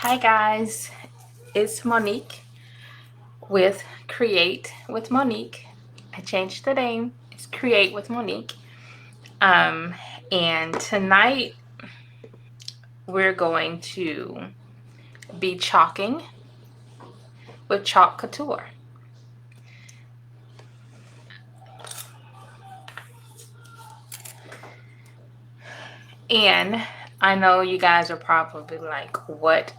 Hi guys, it's Monique with Create with Monique. I changed the name. It's Create with Monique. Um, and tonight we're going to be chalking with Chalk Couture. And I know you guys are probably like, what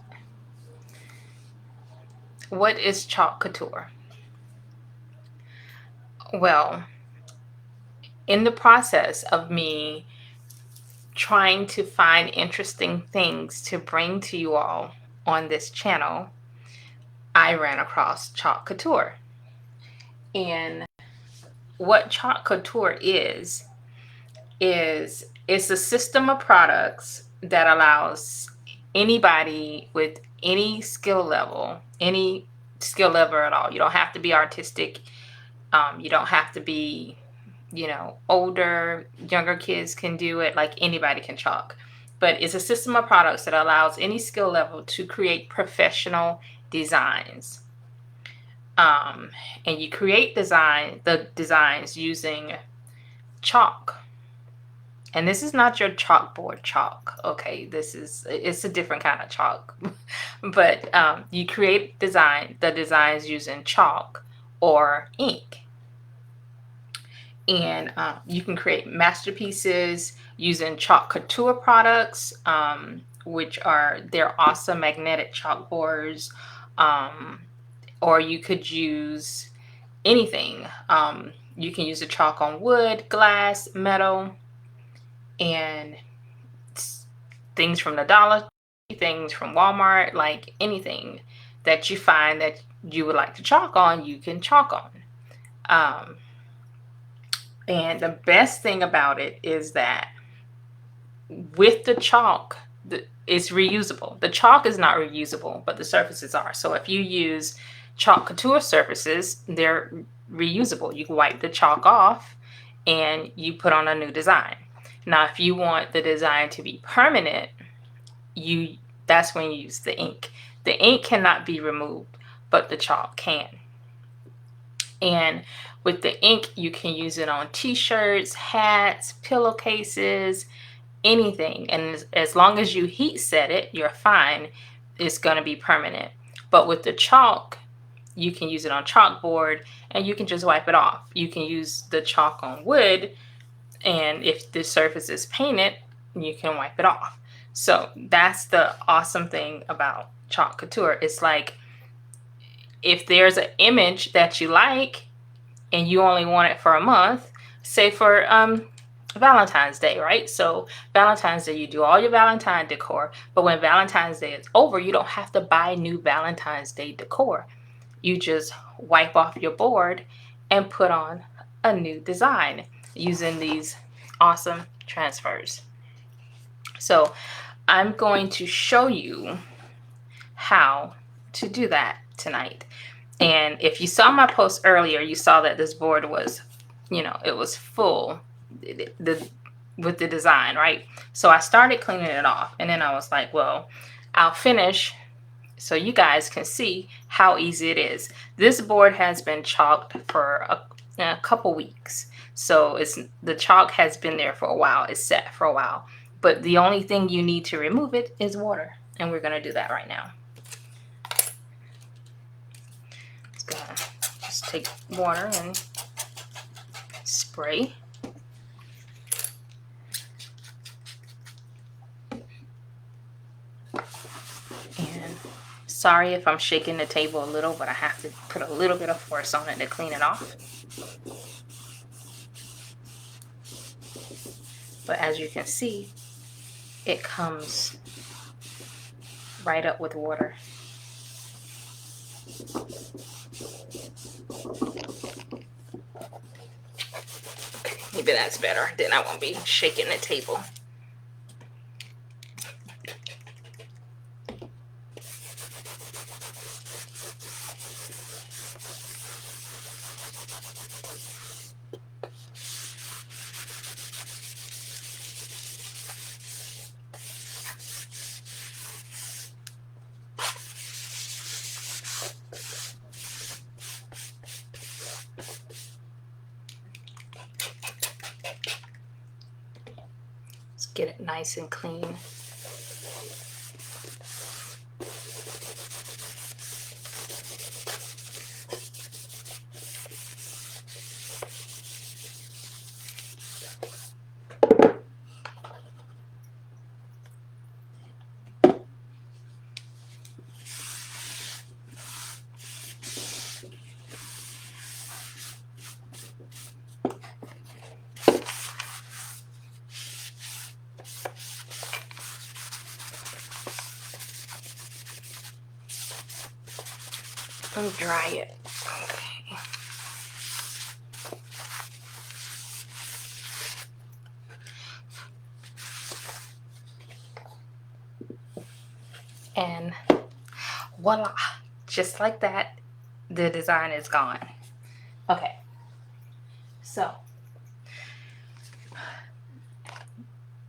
is Chalk Couture? Well, in the process of me trying to find interesting things to bring to you all on this channel, I ran across Chalk Couture. And what Chalk Couture it's a system of products that allows anybody with any skill level at all. You don't have to be artistic. You don't have to be, older. Younger kids can do it. Like, anybody can chalk. But it's a system of products that allows any skill level to create professional designs. And you create the designs using chalk. And this is not your chalkboard chalk, okay? It's a different kind of chalk. But you create the designs using chalk or ink. And you can create masterpieces using Chalk Couture products, they're awesome magnetic chalkboards. Or you could use anything. You can use the chalk on wood, glass, metal, and things from the Dollar Tree, things from Walmart, like anything that you find that you would like to chalk on, you can chalk on. And the best thing about it is that with the chalk, it's reusable. The chalk is not reusable, but the surfaces are. So if you use Chalk Couture surfaces, they're reusable. You can wipe the chalk off and you put on a new design. Now, if you want the design to be permanent, that's when you use the ink. The ink cannot be removed, but the chalk can. And with the ink, you can use it on t-shirts, hats, pillowcases, anything. And as long as you heat set it, you're fine. It's going to be permanent. But with the chalk, you can use it on chalkboard and you can just wipe it off. You can use the chalk on wood, and if the surface is painted, you can wipe it off. So that's the awesome thing about Chalk Couture. It's like, if there's an image that you like and you only want it for a month, say for Valentine's Day, right? So Valentine's Day, you do all your Valentine decor, but when Valentine's Day is over, you don't have to buy new Valentine's Day decor. You just wipe off your board and put on a new design using these awesome transfers. So I'm going to show you how to do that tonight. And if you saw my post earlier, you saw that this board was, it was full with the design, right? So I started cleaning it off, and then I was like, well, I'll finish so you guys can see how easy it is. This board has been chalked for a couple weeks. So the chalk has been there for a while. It's set for a while. But the only thing you need to remove it is water. And we're going to do that right now. It's going to just take water and spray. And sorry if I'm shaking the table a little, but I have to put a little bit of force on it to clean it off. But as you can see, it comes right up with water. Okay, maybe that's better. Then I won't be shaking the table. Get it nice and clean. Let me dry it. Okay. And voila, just like that, the design is gone. Okay, so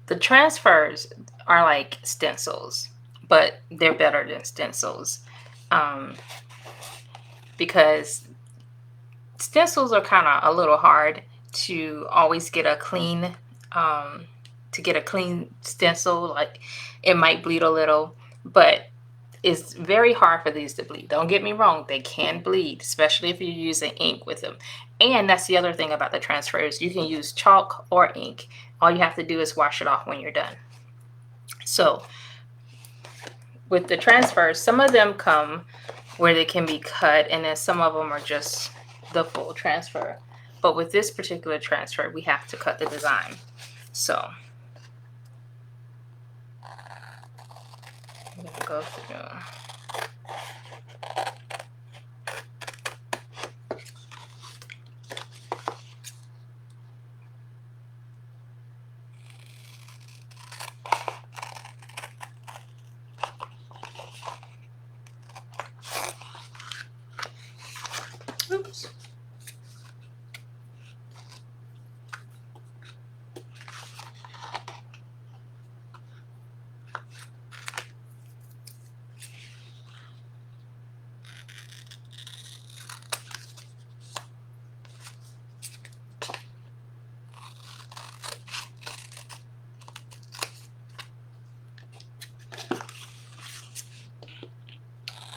the transfers are like stencils, but they're better than stencils, because stencils are kind of a little hard to always get a clean stencil. Like, it might bleed a little, but it's very hard for these to bleed. Don't get me wrong, they can bleed, especially if you're using ink with them. And that's the other thing about the transfers. You can use chalk or ink. All you have to do is wash it off when you're done. So with the transfers, some of them come where they can be cut, and then some of them are just the full transfer. But with this particular transfer, we have to cut the design. So I'm gonna go through. Oops.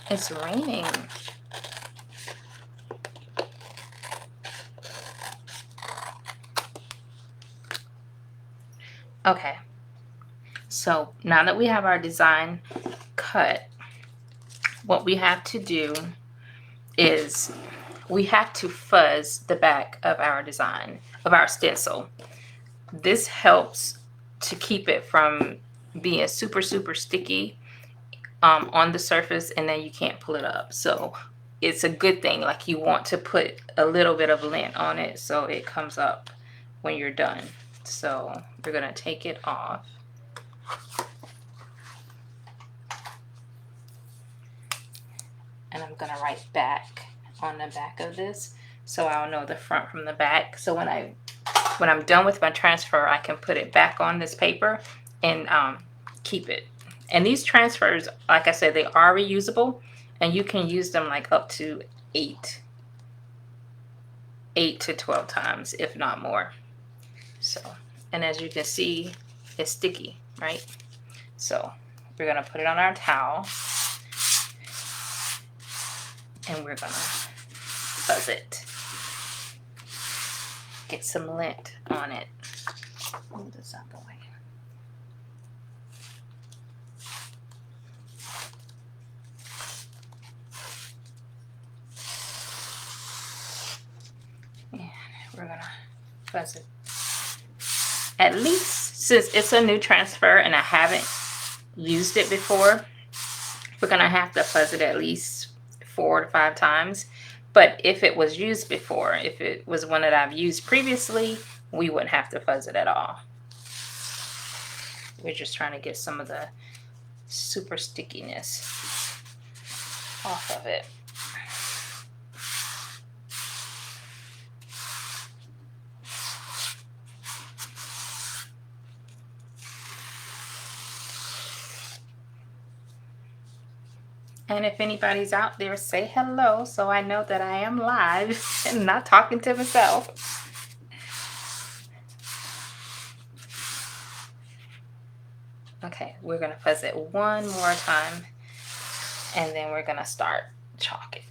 It's raining. Okay, so now that we have our design cut, what we have to do is we have to fuzz the back of our design, of our stencil. This helps to keep it from being super sticky on the surface, and then you can't pull it up. So it's a good thing. Like, you want to put a little bit of lint on it so it comes up when you're done. So we're gonna take it off. And I'm gonna write back on the back of this so I'll know the front from the back. So when I'm done with my transfer, I can put it back on this paper and keep it. And these transfers, like I said, they are reusable, and you can use them like up to 8 to 12 times, if not more. So, and as you can see, it's sticky, right? So we're gonna put it on our towel, and we're gonna fuzz it. Get some lint on it. Move this out the way. And we're gonna fuzz it. At least, since it's a new transfer and I haven't used it before, we're gonna have to fuzz it at least 4 to 5 times. But if it was used before, if it was one that I've used previously, we wouldn't have to fuzz it at all. We're just trying to get some of the super stickiness off of it. And if anybody's out there, say hello so I know that I am live and not talking to myself. Okay, we're gonna fuzz it one more time, and then we're gonna start chalking.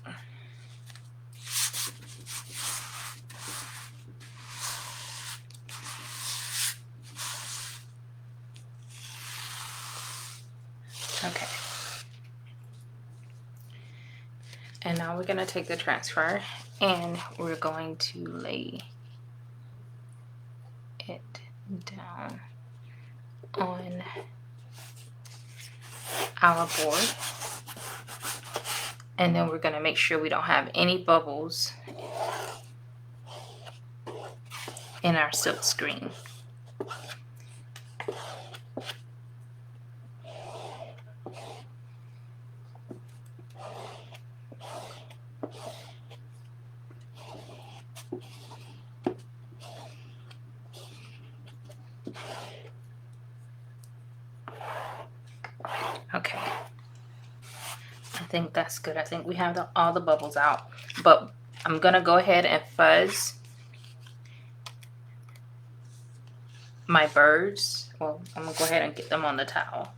Okay. And now we're going to take the transfer and we're going to lay it down on our board. And then we're going to make sure we don't have any bubbles in our silk screen. Okay, I think that's good. I think we have all the bubbles out, but I'm gonna go ahead and fuzz my birds. Well, I'm gonna go ahead and get them on the towel.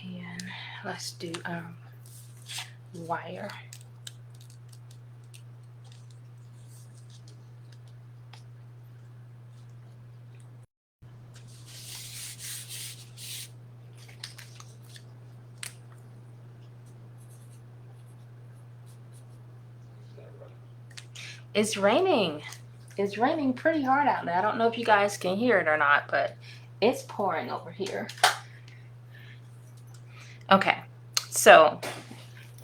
And let's do wire. It's raining. It's raining pretty hard out there. I don't know if you guys can hear it or not, but it's pouring over here. Okay, so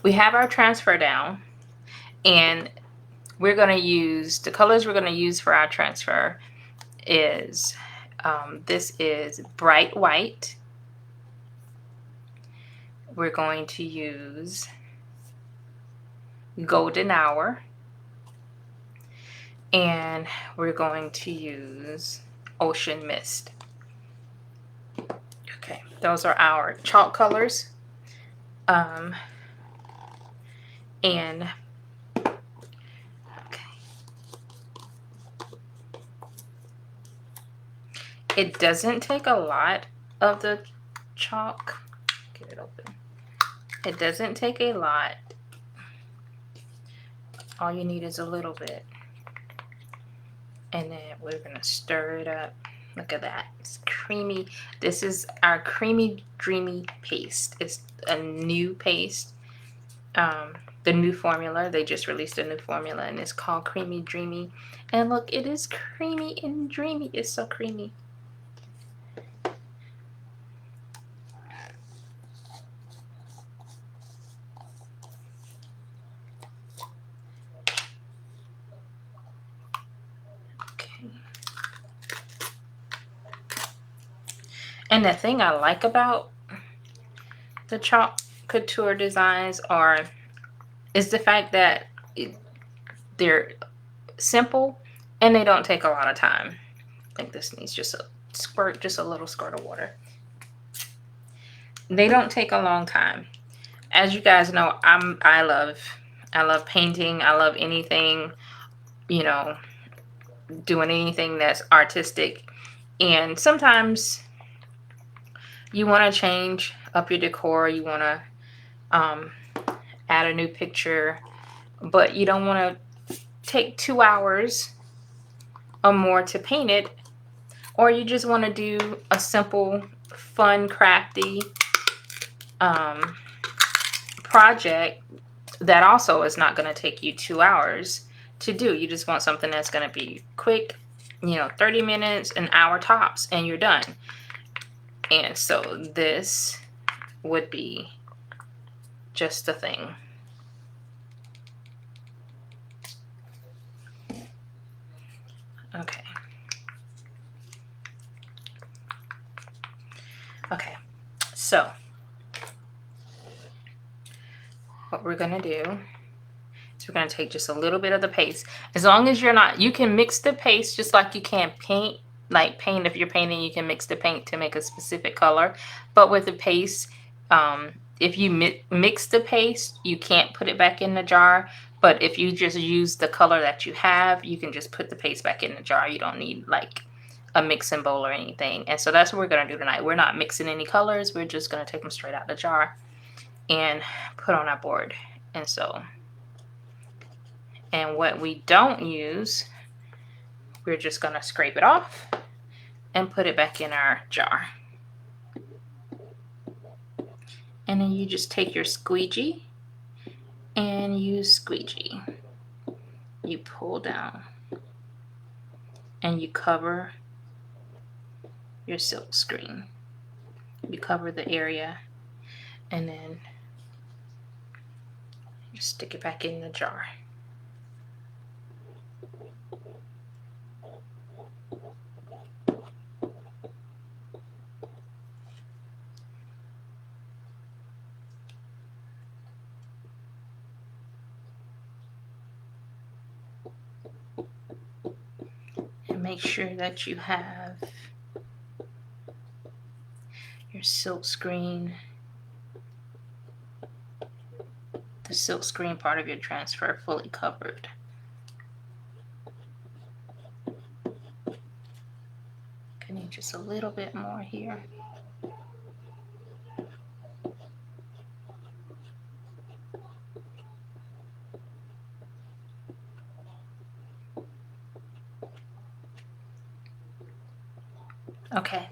we have our transfer down, and we're going to use the colors we're going to use for our transfer is this is bright white. We're going to use golden hour, and we're going to use ocean mist. Okay, those are our chalk colors. And okay, it doesn't take a lot of the chalk. Get it open. It doesn't take a lot. All you need is a little bit. And then we're gonna stir it up. Look at that, it's creamy. This is our creamy dreamy paste. It's a new paste. The new formula, they just released a new formula, and it's called Creamy Dreamy. And look, it is creamy and dreamy. It's so creamy. Okay. And the thing I like about the Chalk Couture designs is the fact that they're simple and they don't take a lot of time. I think this needs just a little squirt of water. They don't take a long time. As you guys know, I love painting. I love anything, you know, doing anything that's artistic. And sometimes you want to change up your decor. You want to add a new picture, but you don't want to take 2 hours or more to paint it, or you just want to do a simple, fun, crafty project that also is not going to take you 2 hours to do. You just want something that's going to be quick, 30 minutes, an hour tops, and you're done. And so this would be just the thing. Okay. Okay. So what we're going to do is we're going to take just a little bit of the paste. As long as you're not, you can mix the paste just like you can paint. Like paint, if you're painting, you can mix the paint to make a specific color. But with the paste, if you mix the paste, you can't put it back in the jar. But if you just use the color that you have, you can just put the paste back in the jar. You don't need like a mixing bowl or anything. And so that's what we're going to do tonight. We're not mixing any colors. We're just going to take them straight out the jar and put on our board. And so, and what we don't use, we're just going to scrape it off and put it back in our jar. And then you just take your squeegee and you squeegee. You pull down and you cover your silk screen. You cover the area and then you stick it back in the jar. And make sure that you have your silk screen, the silk screen part of your transfer fully covered. I need just a little bit more here. Okay,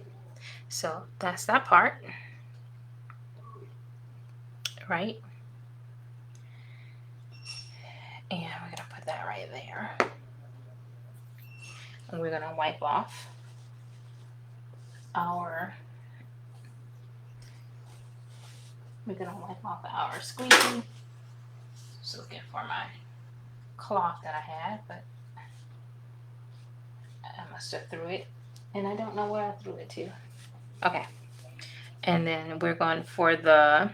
so that's that part, right? And we're gonna put that right there. And we're gonna wipe off our squeegee. Just looking for my cloth that I had, but I must have threw it and I don't know where I threw it to. Okay, and then we're going for the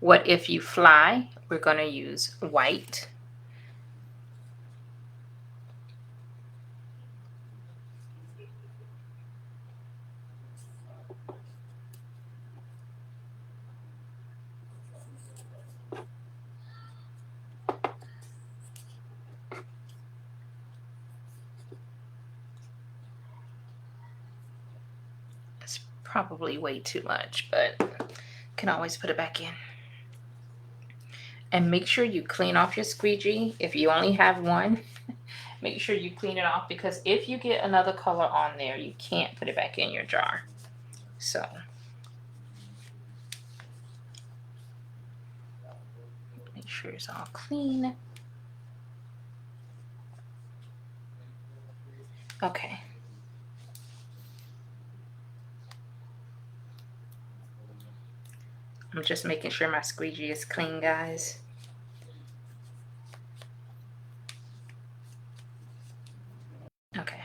What If You Fly. We're going to use white. It's probably way too much, but can always put it back in. And make sure you clean off your squeegee. If you only have one, make sure you clean it off, because if you get another color on there, you can't put it back in your jar. So make sure it's all clean. Okay. I'm just making sure my squeegee is clean, guys. Okay.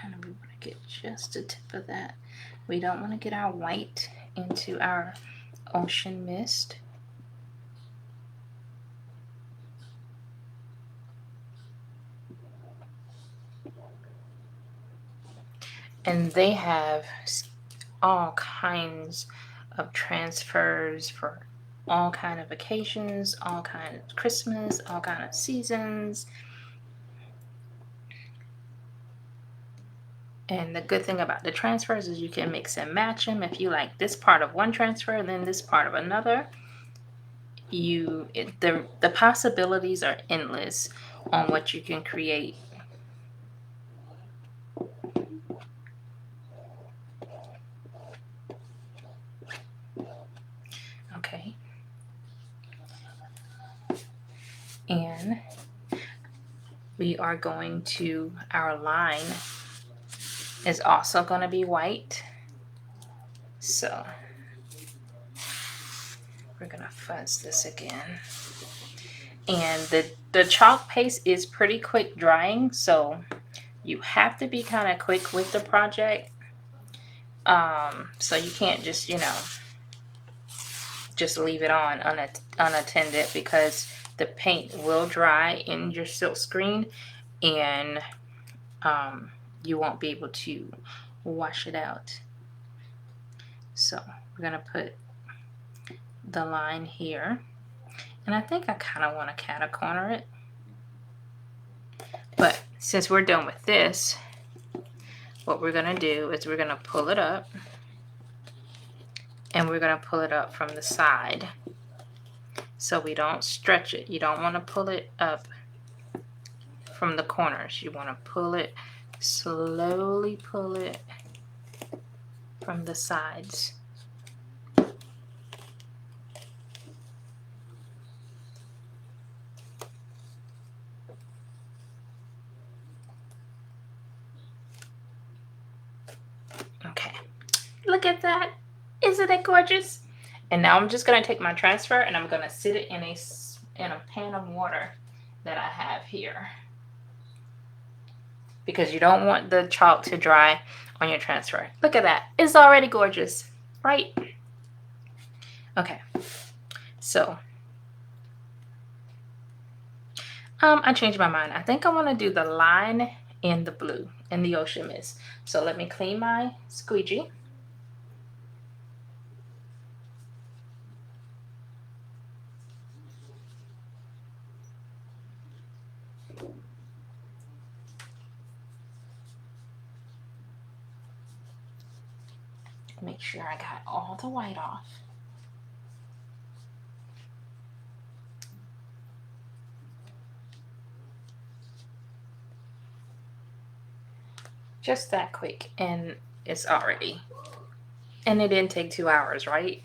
And we want to get just a tip of that. We don't want to get our white into our ocean mist. And they have all kinds of transfers for all kind of occasions, all kind of Christmas, all kind of seasons. And the good thing about the transfers is you can mix and match them. If you like this part of one transfer and then this part of another, the possibilities are endless on what you can create. Okay. And we are going to, our line is also going to be white. So we're going to fuzz this again. And the chalk paste is pretty quick drying, so you have to be kind of quick with the project. So you can't just, just leave it on unattended, because the paint will dry in your silk screen, and you won't be able to wash it out. So we're going to put the line here, and I think I kind of want to cat a corner it, but since we're done with this, what we're going to do is we're going to pull it up, and we're going to pull it up from the side so we don't stretch it. You don't want to pull it up from the corners. You want to pull it, slowly pull it from the sides. Okay, look at that. Isn't it gorgeous? And now I'm just going to take my transfer and I'm going to sit it in a pan of water that I have here, because you don't want the chalk to dry on your transfer. Look at that. It's already gorgeous, right? Okay, so I changed my mind. I think I want to do the line in the blue, in the ocean mist. So let me clean my squeegee. Make sure I got all the white off. Just that quick, and it's already, and it didn't take 2 hours, right?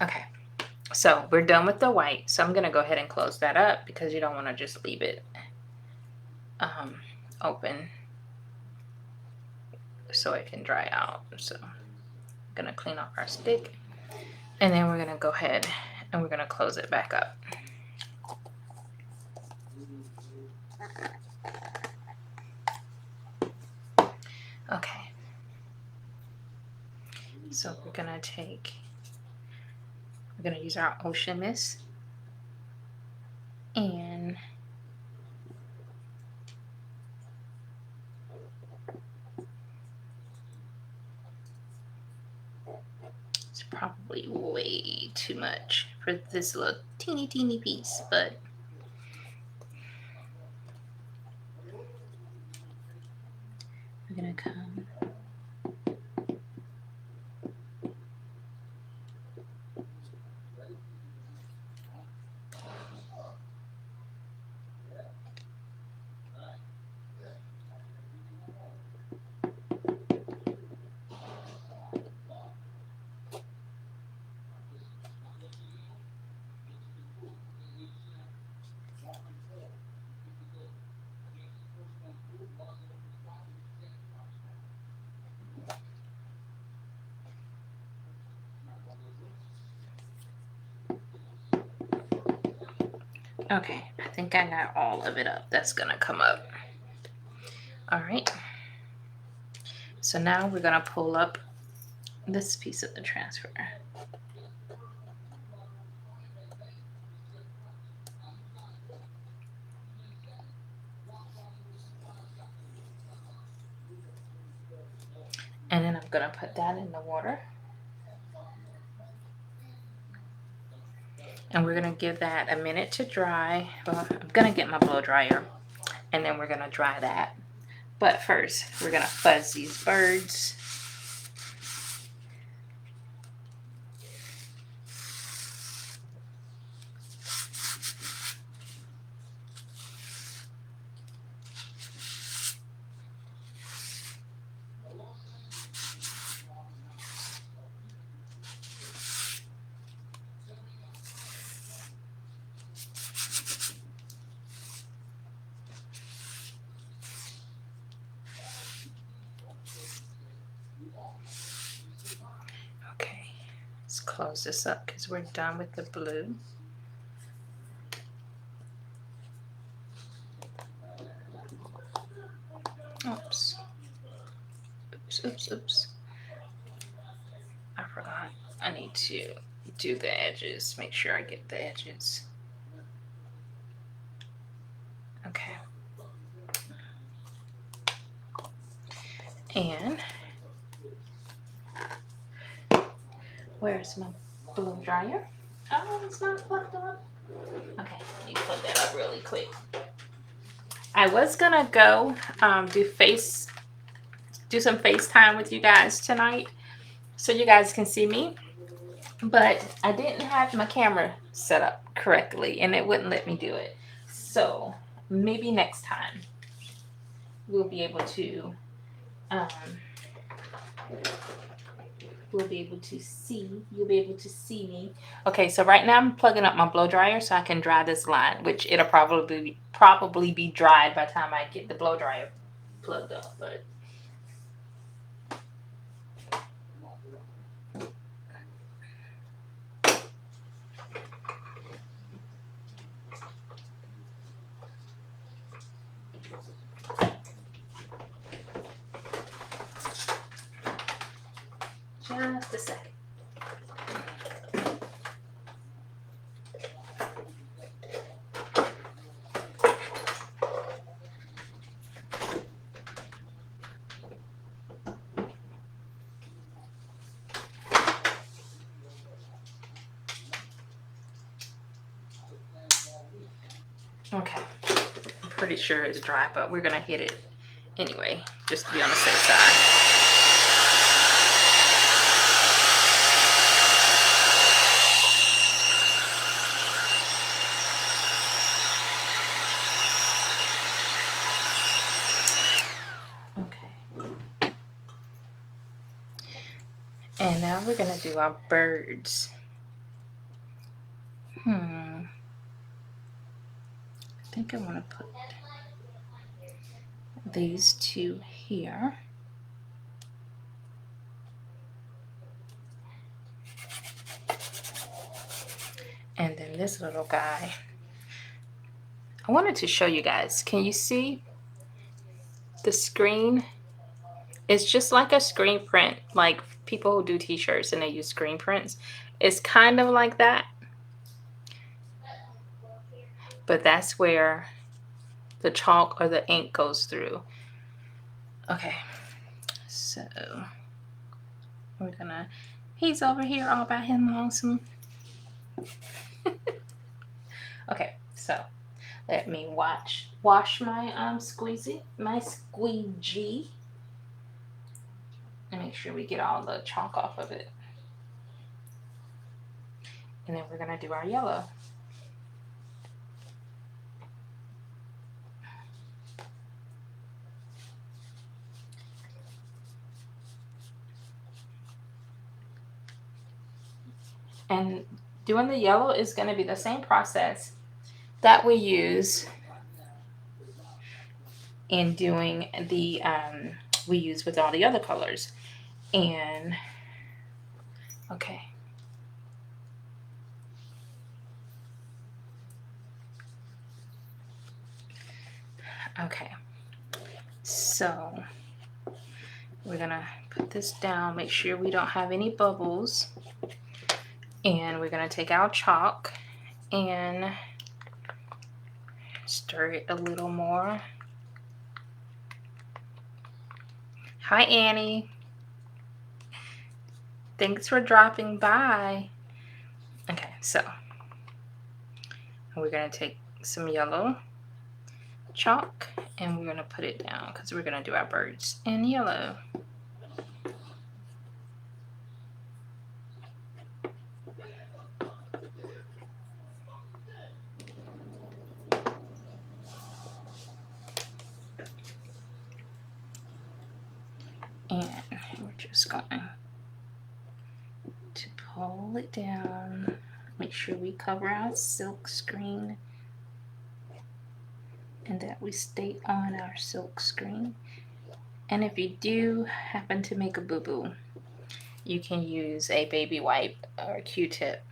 Okay, so we're done with the white, so I'm gonna go ahead and close that up, because you don't want to just leave it open so it can dry out. So I'm gonna clean off our stick, and then we're gonna go ahead and we're gonna close it back up. Okay, so we're gonna use our ocean mist, and it's probably way too much for this little teeny piece, but we're gonna come okay, I think I got all of it up. That's gonna come up. All right. So now we're gonna pull up this piece of the transfer. And then I'm gonna put that in the water. And we're gonna give that a minute to dry. Well, I'm gonna get my blow dryer, and then we're gonna dry that. But first, we're gonna fuzz these birds. Let's close this up because we're done with the blue. Oops. Oops, oops, oops. I forgot. I need to do the edges. Make sure I get the edges. Okay. And where's my blow dryer? Oh, it's not plugged up. Okay, let me plug that up really quick. I was gonna go do some FaceTime with you guys tonight so you guys can see me, but I didn't have my camera set up correctly and it wouldn't let me do it. So maybe next time we'll be able to you'll be able to see me. Okay, so right now I'm plugging up my blow dryer so I can dry this line, which it'll probably be dried by the time I get the blow dryer plugged up, but just a second. Okay, I'm pretty sure it's dry, but we're gonna hit it anyway, just to be on the safe side. Okay. And now we're gonna do our birds. I think I want to put these two here. And then this little guy. I wanted to show you guys. Can you see the screen? It's just like a screen print, like people who do t-shirts and they use screen prints. It's kind of like that. But that's where the chalk or the ink goes through. Okay, so he's over here all by him lonesome. Okay, so let me wash my squeegee, and make sure we get all the chalk off of it. And then we're gonna do our yellow. And doing the yellow is going to be the same process that we use in doing the we use with all the other colors. And okay, so we're gonna put this down, make sure we don't have any bubbles, and we're gonna take our chalk and stir it a little more. Hi Annie, thanks for dropping by. Okay, so we're gonna take some yellow chalk and we're gonna put it down because we're gonna do our birds in yellow. And we're just going to pull it down, make sure we cover our silk screen and that we stay on our silk screen. And if you do happen to make a boo-boo, you can use a baby wipe or a Q-tip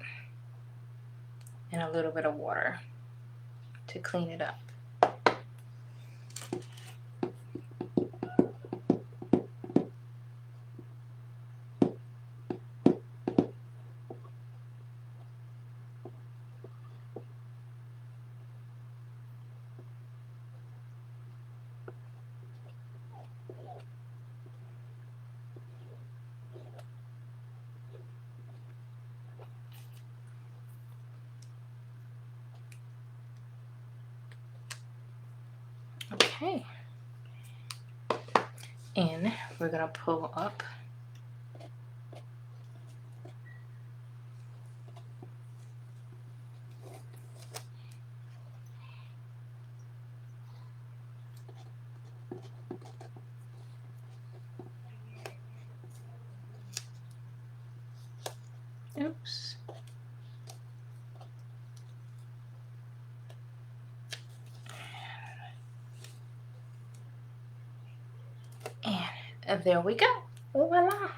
and a little bit of water to clean it up. Okay. And we're gonna pull up. Oops. And there we go. Voila.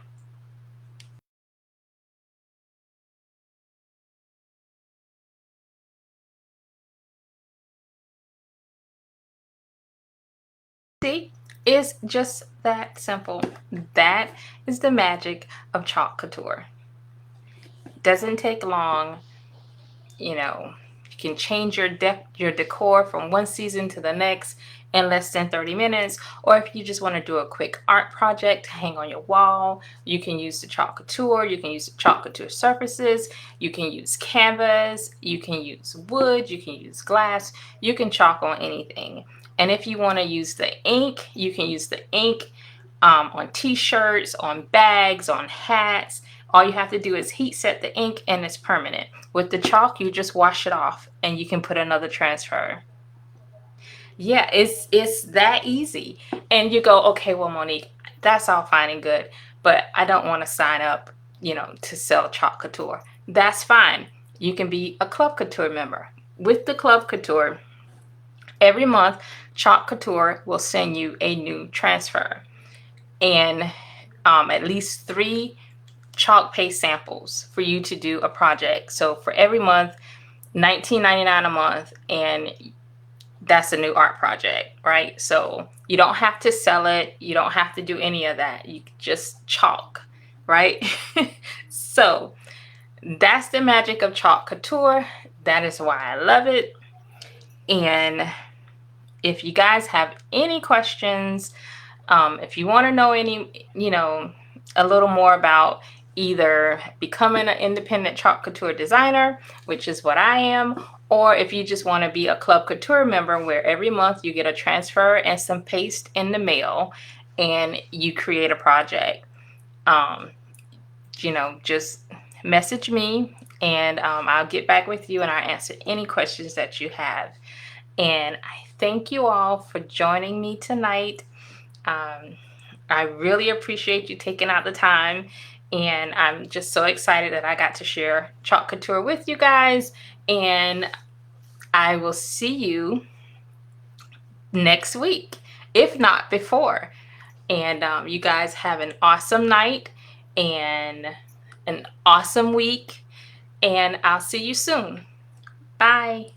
See, it's just that simple. That is the magic of Chalk Couture. Doesn't take long. You know, you can change your decor from one season to the next in less than 30 minutes. Or if you just want to do a quick art project to hang on your wall, you can use the Chalk Couture. You can use the Chalk Couture surfaces. You can use canvas. You can use wood. You can use glass. You can chalk on anything. And if you want to use the ink, you can use the ink on t-shirts, on bags, on hats. All you have to do is heat set the ink and it's permanent. With the chalk, you just wash it off and you can put another transfer. Yeah, it's that easy. And you go, okay, well, Monique, that's all fine and good, but I don't want to sign up, to sell Chalk Couture. That's fine. You can be a Club Couture member. With the Club Couture, every month, Chalk Couture will send you a new transfer and at least 3 chalk paste samples for you to do a project. So for every month, $19.99 a month, and that's a new art project, right? So you don't have to sell it. You don't have to do any of that. You just chalk, right? So that's the magic of Chalk Couture. That is why I love it. And if you guys have any questions, if you want to know a little more about either becoming an independent Chalk Couture designer, which is what I am, or if you just want to be a Club Couture member where every month you get a transfer and some paste in the mail and you create a project, just message me and I'll get back with you and I'll answer any questions that you have. And I thank you all for joining me tonight. I really appreciate you taking out the time, and I'm just so excited that I got to share Chalk Couture with you guys, and I will see you next week, if not before. And you guys have an awesome night and an awesome week, and I'll see you soon. Bye.